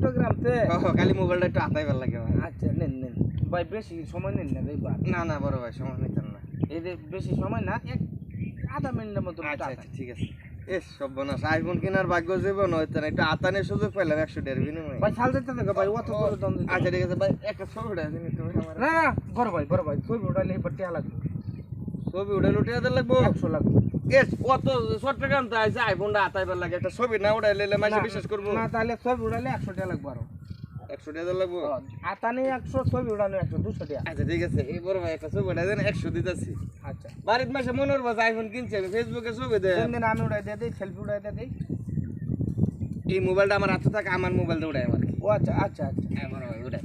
চট্টগ্রাম তে খালি মোবাইলটা একটু আতাই ভালো লাগে ভাই। আচ্ছা নেন নেন ভাই, বেশি সময় নেন না ভাই। না বড় ভাই সময় নিতেন না। এই যে বেশি সময় না, আধা মিনিটের মতো। আচ্ছা ঠিক আছে। সব বোনাস আইফোন কেনার ভাগ্য জীবন হইতে না, একটু আতানের সুযোগ পেলাম 100 টাকার বিনিময়ে। ভাই সাল দিতে থাকো ভাই, অত করে দাম দিতে। আচ্ছা ঠিক আছে ভাই, একটা ছবি উঠে দিন একটু আমার। না বড় ভাই ছবি উঠাইলে এবার টাকা লাগবে। ছবি উঠে লুটিয়ে লাগবো 100 লাগবে। কত চট্টগ্রাম তো আছে, আইফোনটা আতাইবার লাগে, একটা ছবি না উঠাইলে মানুষ বিশ্বাস করবো না? তাহলে ছবি উঠাইলে 100 টাকা লাগবে। আরো 100 টাকা লাগবো। আতানে 100, ছবি উঠানো 100, 200 টাকা। আচ্ছা ঠিক আছে, এই বড় ভাই একটা ছবি উঠাই দেন, 100 দিতেছি। আচ্ছা বাড়ির মাসে মনের বাস আইফোন কিনছে, আমি ফেসবুকে ছবি দেয়। দিন আমি উঠাই দিয়ে দিই, সেলফি উঠাই দিয়ে দিই। এই মোবাইলটা আমার হাতে থাকে, আমার মোবাইলটা উঠাই আমার। ও আচ্ছা আচ্ছা আচ্ছা। হ্যাঁ বড় ভাই উঠাই।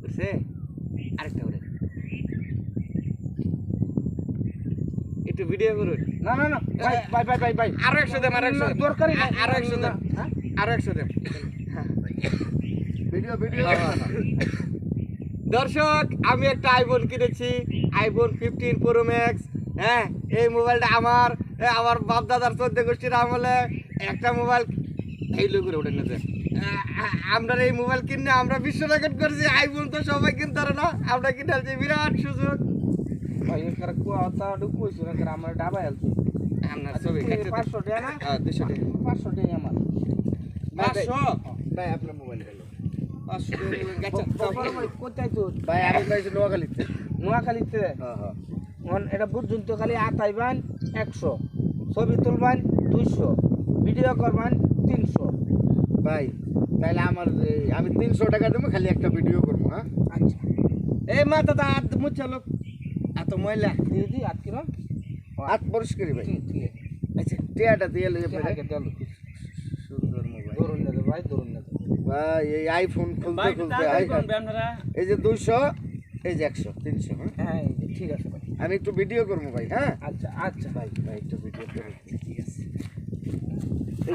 বুঝছে? আরেকটা উঠাই। একটু ভিডিও করুন। না ভাই আরো 100 দেন, আরো 100 দরকারই নাই। আরো 100 দেন, আরো 100 দেন। ভিডিও দর্শক, আমি একটা আইফোন কিনেছি, আইফোন 15 প্রো ম্যাক্স। হ্যাঁ, এই মোবাইলটা আমার বাপ দাদার 14 গোষ্ঠীর আমলে একটা মোবাইল এই লোক করে উঠে নিয়েছে। আমরা এই মোবাইল কিনে আমরা বিশ্ব রেকর্ড করেছি। আইফোন তো সবাই কিনতে পারে না, আমরা কিনে আনছি, বিরাট সুযোগ। ভাই এর কথা ঢুকইছো না, আমার ডাবা হেলছে। আপনার ছবি 500 টাকা না? 200 টাকা। 500 টাকা আমার। 500 ভাই আপনার মোবাইল গেল 500 টাকা। ভাই কোথায় তো? ভাই আমি পাইছি নোয়াখালীতে। নোয়াখালীতে? হ্যাঁ এটা পর্যন্ত খালি আতাইবান 100, ছবি তুলবান 200, ভিডিও করবান 300। ভাই তাহলে আমি 300 টাকা দেবো, খালি একটা ভিডিও করবো। হ্যাঁ আচ্ছা এই মা দাদা হাত মুছালো, এত ময়লা দিদি আজকে না হাত পরিষ্কারই ভাই। ঠিক আছে। আচ্ছা টিয়াটা দিয়ে লইয়ে আগে তেল সুন্দর মোবাইল। ধরুন না ভাই, ধরুন না। ভাই এই আইফোন খুলতে এই যে 200, এই যে 100, 300। হ্যাঁ ঠিক আছে ভাই, আমি একটু ভিডিও করবো ভাই। হ্যাঁ আচ্ছা আচ্ছা ভাই একটু ভিডিও করবো। ঠিক আছে,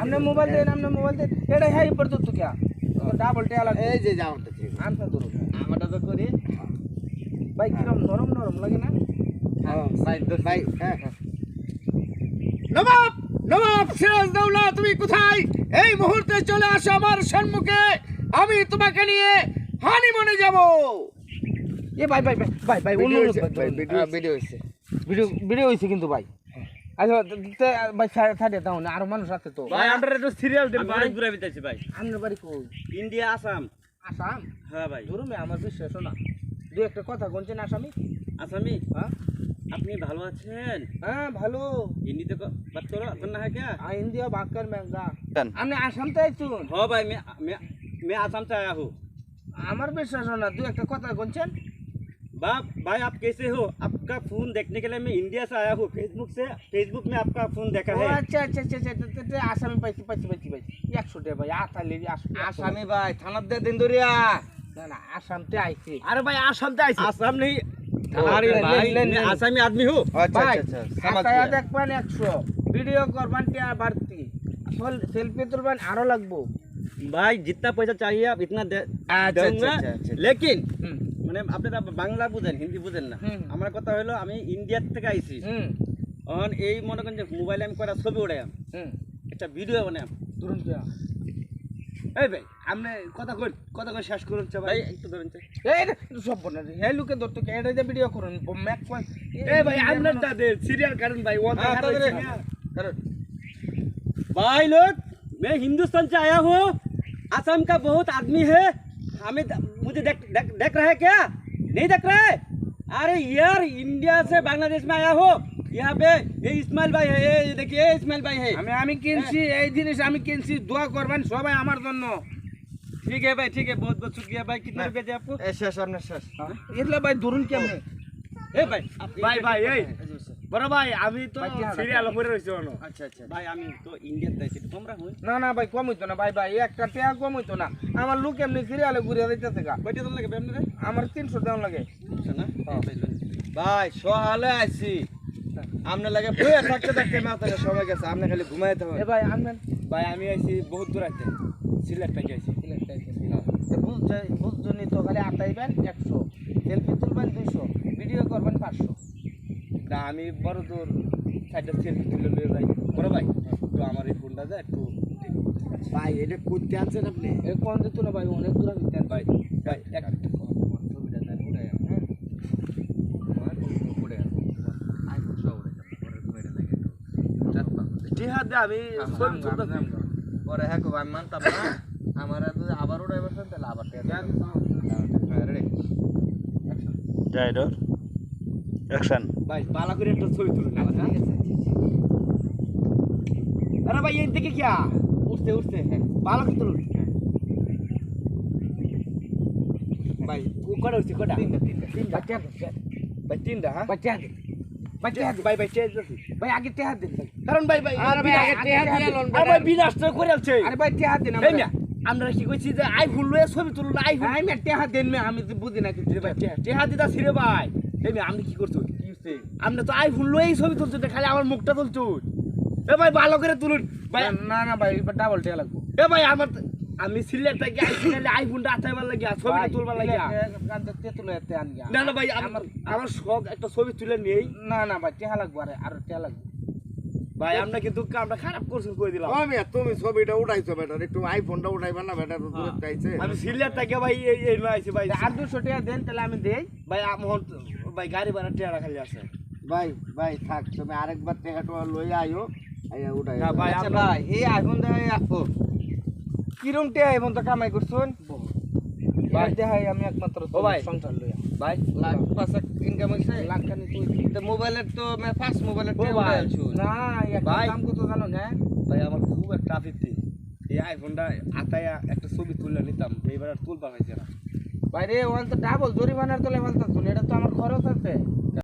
আমনে মোবাইল দেন, এটা হ্যাঁ পড়তো তো क्या ডাবল টাকা লাগে। এই যে জামাটা ঠিক আছে, আমটা ধরুন। আমারটা তো করি ভাই কিরম নরম লাগে না? ভাই। হ্যাঁ নবাব সিরাজদৌল্লা, তুমি কোথায়? এই মুহূর্তে চলে আসো আমার সম্মুখে, আমি তোমাকে নিয়ে হানিমুনে যাব। এ ভাই অনুরোধ ভাই, ভিডিও হইছে কিন্তু ভাই। আচ্ছা ভাই ছাড়ে দাও না, আরো মানুষ আছে তো ভাই। আমরা একটু সিরিয়াল দেব, অনেক ঘুরে বিতাইছি ভাই। আপনার বাড়ি কই? ইন্ডিয়া, আসাম। আসাম? হ্যাঁ ভাই। ধরুন আমার বিশ্বাস না, দু একটা কথা বলছেন আসামি। আসামি? হ্যাঁ আপনি ভালো আছেন? হ্যাঁ ভালো। हिंदी तो बात करो, करना है क्या? इंडिया बात कर महंगा। আপনি আসাম তো আইছুন? हाँ भाई, मैं आसाम से आया हूँ। আমার বিশ্বাস না, দু একটা কথা বলছেন। बाप भाई, आप कैसे हो? आपका फोन देखने के लिए मैं इंडिया से आया हूँ। फेसबुक में आपका फोन देखा ও है। আচ্ছা আসামি পাইছি 100 টাকা ভাই। আসামি ভাই থানার দিয়ে দিন ধরিয়া। না আসামতে আইছি। अरे भाई, आसाम से आसाम नहीं, अरे ले, भाई ले, मैं ले। आसामी आदमी हूँ। ভাই আতায়া দেখবেন 100, ভিডিও করবেন টিয়া বাড়তি, সেলফি তুলবেন আরো লাগবো। भाई जितना पैसा चाहिए आप इतना दूंगा। लेकिन মানে আপনি তো বাংলা বুঝেন, হিন্দি বুঝেন না। আমার কথা হলো আমি ইন্ডিয়া থেকে আইছি। অন এই মনে করেন যে মোবাইলে আমি কয়টা ছবি উঠাইম, একটা ভিডিও বানাম। ধরুন কি এই ভাই আপনি কথা কই শেষ করুন ভাই, একটু ধরেন। এই সব বলেন হে লুকে ধরতে কে এটা ভিডিও করুন ম্যাক কই। এই ভাই আপনার তাদের সিরিয়াল কারণ ভাই ও हाँ, भाई लोग, मैं हिंदुस्तान से आया हूँ। असम का बहुत आदमी है, हमें मुझे देख रहे हैं क्या? नहीं देख रहे? अरे यार, इंडिया से बांग्लादेश में आया हो। यहाँ पे ये इस्माइल भाई है, ये देखिए इस्माइल भाई है। আমি কিনছি এই জিনিস, আমি কিনছি, দোয়া করবেন সবাই আমার জন্য। ठीक है भाई, ठीक है, बहुत बहुत शुक्रिया भाई। कितने रुपए थे आपको? শেষ আপনার শেষ। এগুলা ভাই ধরুন কেমনে? ए भाई भाई এই বড় ভাই, আমি তো ভাই, কি হাল? সিরিয়াল উপরে রইছি। আচ্ছা আচ্ছা ভাই আমি তো ইন্ডিয়াতে যাইছি, তোমরা হই না ভাই কম হইতো না ভাই, একটা টাকা কম হইতো না। আমার লোক এমনি সিরিয়ালে ঘুরে যাইতেছে গা। কয়টা তোর লাগে আপনাদের? আমার 300 টাকা লাগে। না ভাই সহালে আইছি, আপনার লাগে বইয়া থাকতে থাকতে মাথা সময় গেছে, আপনি খালি ঘুমাইতে হবে। এ ভাই আনবেন ভাই আমি আইছি বহুত দূর আইতে, সিলেট থেকে আইছি। বুঝজনি তো খালি আতাইবেন 100, সেলফি তুলবেন 200, ভিডিও করবেন 500। না আমি বড় দূর সাইডে সেলফি তুলে নিয়ে যাই। বড় ভাই একটু আমার এই ফোনটা যায় একটু ভাই এটা করতে আনছেন আপনি এ কোন দিত না ভাই অনেক দূর আমি দেন ভাই ভাই এক ছবিটা দেন উঠে হ্যাঁ উঠে আইফোন সব উঠে পরে তুমি এটা দেখে চাপা জিহাদ দে আমি ছবি তুলতেছি পরে হ্যাঁ কো আমি মানতাম না আমার যদি আবার উড়াই বসেন তাহলে আবার রেডি Jaido. Action. ভাই বালা করে একটা ছবি তুলুন না হ্যাঁ আরে ভাই এই দিকে কিয়া উঠতে উঠতে বালা করে তুলুন ভাই কটা উঠছে কটা বাচ্চা ভাই তিনটা হ্যাঁ বাচ্চা দে বাচ্চা দে ভাই ভাই চেঞ্জ করছি ভাই আগে টেহা দে কারণ ভাই ভাই আরে ভাই আগে টেহা দিয়ে লোন আরে ভাই বিনাশ তো করে আছে আরে ভাই টেহা দে না এই মিয়া আমরা কি কইছি যে আইফোন লয়ে ছবি তুলুন না আইফোন আমি টেহা দেন মে আমি তো বুঝি না কিছু ভাই টেহা দিতা ছিরে ভাই এই মিয়া আপনি কি করছো কি হইছে আমরা তো আইফোন লয়েই ছবি তুলছো খালি আমার মুখটা তুলছো এ ভাই ভালো করে তুলুন ভাই না না ভাই ডাবল টেহা লাগবে এ ভাই আমার আমি সিলেট থেকে আইছি খালি আইফোনটা আতাইবার লাগিয়া ছবিটা তুলবার লাগিয়া গানতে তেতুল এতে আন গিয়া না না ভাই আমার আমার শখ একটা ছবি তুলে নেই না না ভাই টেহা লাগবে আর টেহা লাগবে ভাই আমরা কিন্তু কামটা খারাপ করছেন কই দিলাম ও মিয়া তুমি ছবিটা উঠাইছো বেটা একটু আইফোনটা উঠাইবা না বেটা তো দূরে চাইছে আমি সিলেট থেকে ভাই এই না আইছি ভাই আর 200 টাকা দেন তাহলে আমি দেই ভাই আমার ভাই গাড়ি ভাড়া টেরা খালি আছে ভাই ভাই থাক তুমি আরেকবার টাকাটা লই আইও আইয়া উঠাই না ভাই আচ্ছা আমরা ভাই এই আইফোন দা ও কিরম টেহা আইফোন তো কামাই করছুন ভাই দেখাই আমি একমাত্র ও ভাই। সংসার লইয়া ভাই লাখ পাঁচ ইনকাম হইছে লাখ খানি তুই তো মোবাইলের তো মানে ফার্স্ট মোবাইলের ও টাকা ভাই। উঠাইছো না একটা ভাই। দাম কত জানো না ভাই আমার খুব একটা আপত্তি এই আইফোনটা আতায়া একটা ছবি তুলে নিতাম এইবার আর তুলবার হয়েছে না বাইরে ওয়ান তো ডাবল জরিমানার তোলে ফেলতাছ এটা তো আমার খরচ আছে